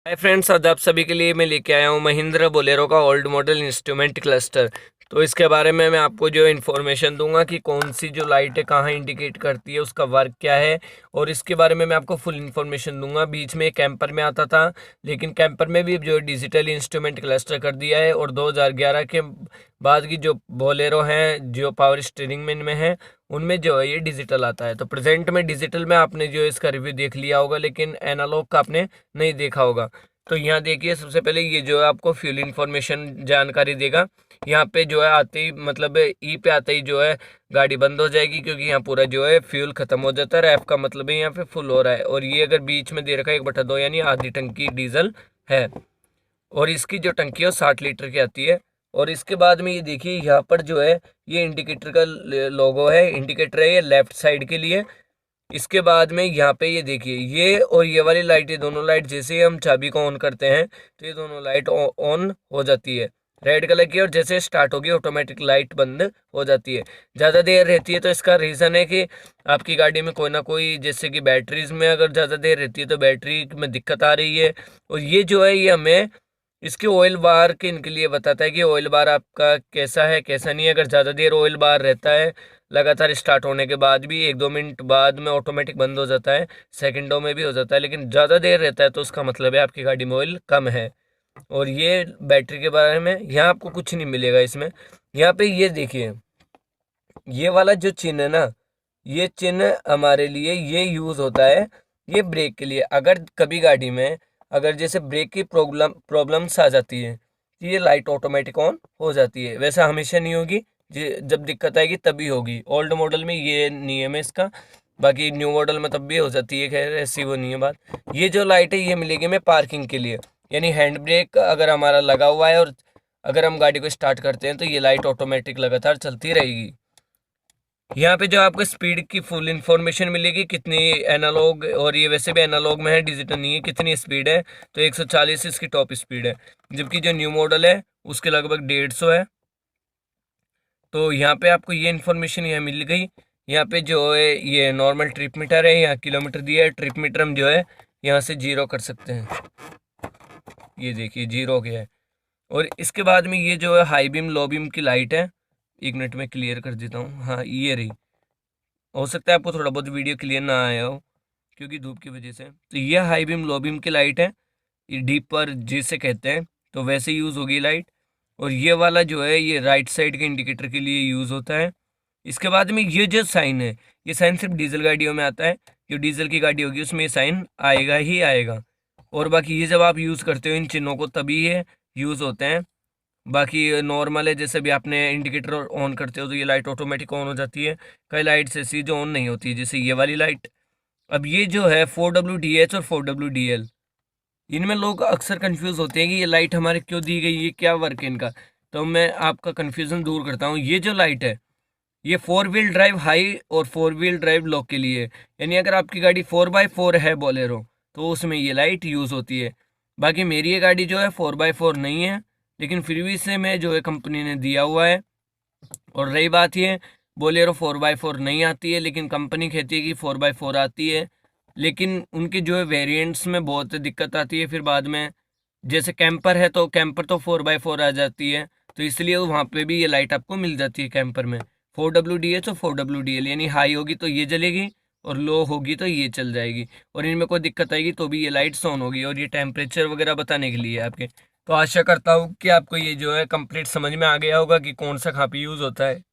Hi friends, आज आप सभी के लिए मैं लेके आया हूँ महिंद्रा बोलेरो का ओल्ड मॉडल इंस्ट्रूमेंट क्लस्टर। तो इसके बारे में मैं आपको जो इन्फॉर्मेशन दूंगा कि कौन सी जो लाइट है कहाँ इंडिकेट करती है, उसका वर्क क्या है, और इसके बारे में मैं आपको फुल इन्फॉर्मेशन दूंगा। बीच में कैंपर में आता था, लेकिन कैंपर में भी जो डिजिटल इंस्ट्रूमेंट क्लस्टर कर दिया है, और 2011 के बाद की जो बोलेरो हैं जो पावर स्टीयरिंग में है उनमें जो है ये डिजिटल आता है। तो प्रेजेंट में डिजिटल में आपने जो इसका रिव्यू देख लिया होगा, लेकिन एनालॉग का आपने नहीं देखा होगा। तो यहाँ देखिए, सबसे पहले ये जो है आपको फ्यूल इंफॉर्मेशन जानकारी देगा। यहाँ पे जो है आते ही, मतलब ई पे आते ही जो है गाड़ी बंद हो जाएगी, क्योंकि यहाँ पूरा जो है फ्यूल खत्म हो जाता है। एफ का मतलब है यहाँ पे फुल हो रहा है, और ये अगर बीच में दे रखा है 1/2 यानी आधी टंकी डीजल है, और इसकी जो टंकी है 60 लीटर की आती है। और इसके बाद में ये देखिए, यहाँ पर जो है ये इंडिकेटर का लोगो है, इंडिकेटर है ये लेफ्ट साइड के लिए। इसके बाद में यहाँ पे ये देखिए, ये और ये वाली लाइट, ये दोनों लाइट जैसे ही हम चाबी को ऑन करते हैं तो ये दोनों लाइट ऑन हो जाती है रेड कलर की, और जैसे स्टार्ट होगी ऑटोमेटिक लाइट बंद हो जाती है। ज़्यादा देर रहती है तो इसका रीज़न है कि आपकी गाड़ी में कोई ना कोई, जैसे कि बैटरीज में अगर ज़्यादा देर रहती है तो बैटरी में दिक्कत आ रही है। और ये जो है ये हमें इसके ऑयल बार के इनके लिए बताता है कि ऑयल बार आपका कैसा है कैसा नहीं है। अगर ज़्यादा देर ऑयल बार रहता है लगातार स्टार्ट होने के बाद भी, 1-2 मिनट बाद में ऑटोमेटिक बंद हो जाता है, सेकंडों में भी हो जाता है, लेकिन ज़्यादा देर रहता है तो उसका मतलब है आपकी गाड़ी में ऑयल कम है। और ये बैटरी के बारे में यहाँ आपको कुछ नहीं मिलेगा इसमें। यहाँ पे ये देखिए, ये वाला जो चिन्ह है ना, ये चिन्ह हमारे लिए ये यूज़ होता है ये ब्रेक के लिए। अगर कभी गाड़ी में अगर जैसे ब्रेक की प्रॉब्लम्स आ जाती है तो ये लाइट ऑटोमेटिक ऑन हो जाती है। वैसा हमेशा नहीं होगी, जब दिक्कत आएगी तभी होगी। ओल्ड मॉडल में ये नियम है इसका, बाकी न्यू मॉडल में तब भी हो जाती है, खैर ऐसी वो नहीं है बात। ये जो लाइट है ये मिलेगी हमें पार्किंग के लिए, यानी हैंड ब्रेक अगर हमारा लगा हुआ है और अगर हम गाड़ी को स्टार्ट करते हैं तो ये लाइट ऑटोमेटिक लगातार चलती रहेगी। यहाँ पे जो आपको स्पीड की फुल इंफॉर्मेशन मिलेगी, कितनी एनालॉग, और ये वैसे भी एनालॉग में है, डिजिटल नहीं है, कितनी स्पीड है। तो 140 इसकी टॉप स्पीड है, जबकि जो न्यू मॉडल है उसके लगभग 150 है। तो यहाँ पे आपको ये इन्फॉर्मेशन यहाँ मिल गई। यहाँ पे जो है ये नॉर्मल ट्रिप मीटर है, यहाँ किलोमीटर दिया है। ट्रिप मीटर हम जो है यहाँ से 0 कर सकते हैं, ये देखिए 0 हो गया है। और इसके बाद में ये जो है हाई बीम लो बीम की लाइट है, 1 मिनट में क्लियर कर देता हूँ। हाँ, ये रही। हो सकता है आपको थोड़ा बहुत वीडियो क्लियर ना आया हो क्योंकि धूप की वजह से। तो ये हाई बीम लो बीम की लाइट है, ये डीप पर जिसे कहते हैं, तो वैसे यूज़ होगी लाइट। और ये वाला जो है ये राइट साइड के इंडिकेटर के लिए यूज़ होता है। इसके बाद में ये जो साइन है, ये साइन सिर्फ डीजल गाड़ियों में आता है। जो डीजल की गाड़ी होगी उसमें ये साइन आएगा ही आएगा। और बाकी ये जब आप यूज़ करते हो इन चिन्हों को तभी ये यूज़ होते हैं। बाकी नॉर्मल है, जैसे भी आपने इंडिकेटर ऑन करते हो तो ये लाइट ऑटोमेटिक ऑन हो जाती है। कई लाइट्स ऐसी जो ऑन नहीं होती है, जैसे ये वाली लाइट। अब ये जो है 4WDH और 4WDL, इनमें लोग अक्सर कंफ्यूज होते हैं कि ये लाइट हमारे क्यों दी गई, ये क्या वर्क है इनका। तो मैं आपका कन्फ्यूज़न दूर करता हूँ। ये जो लाइट है ये 4 व्हील ड्राइव हाई और 4 व्हील ड्राइव लो के लिए, यानी अगर आपकी गाड़ी 4x4 है बोलेरो तो उसमें ये लाइट यूज़ होती है। बाकी मेरी ये गाड़ी जो है 4x4 नहीं है, लेकिन फिर भी इसे मैं जो है कंपनी ने दिया हुआ है। और रही बात ये, बोलेरो 4x4 नहीं आती है, लेकिन कंपनी कहती है कि 4x4 आती है। लेकिन उनके जो है वेरिएंट्स में बहुत दिक्कत आती है फिर बाद में। जैसे कैंपर है तो कैंपर तो 4x4 आ जाती है, तो इसलिए वहाँ पे भी ये लाइट आपको मिल जाती है कैंपर में। 4WDH और 4WDL, यानी हाई होगी तो ये जलेगी और लो होगी तो ये चल जाएगी। और इनमें कोई दिक्कत आएगी तो भी ये लाइट्स ऑन होगी, और ये टेम्परेचर वगैरह बताने के लिए आपके। तो आशा करता हूँ कि आपको ये जो है कंप्लीट समझ में आ गया होगा कि कौन सा कहाँ पे यूज़ होता है।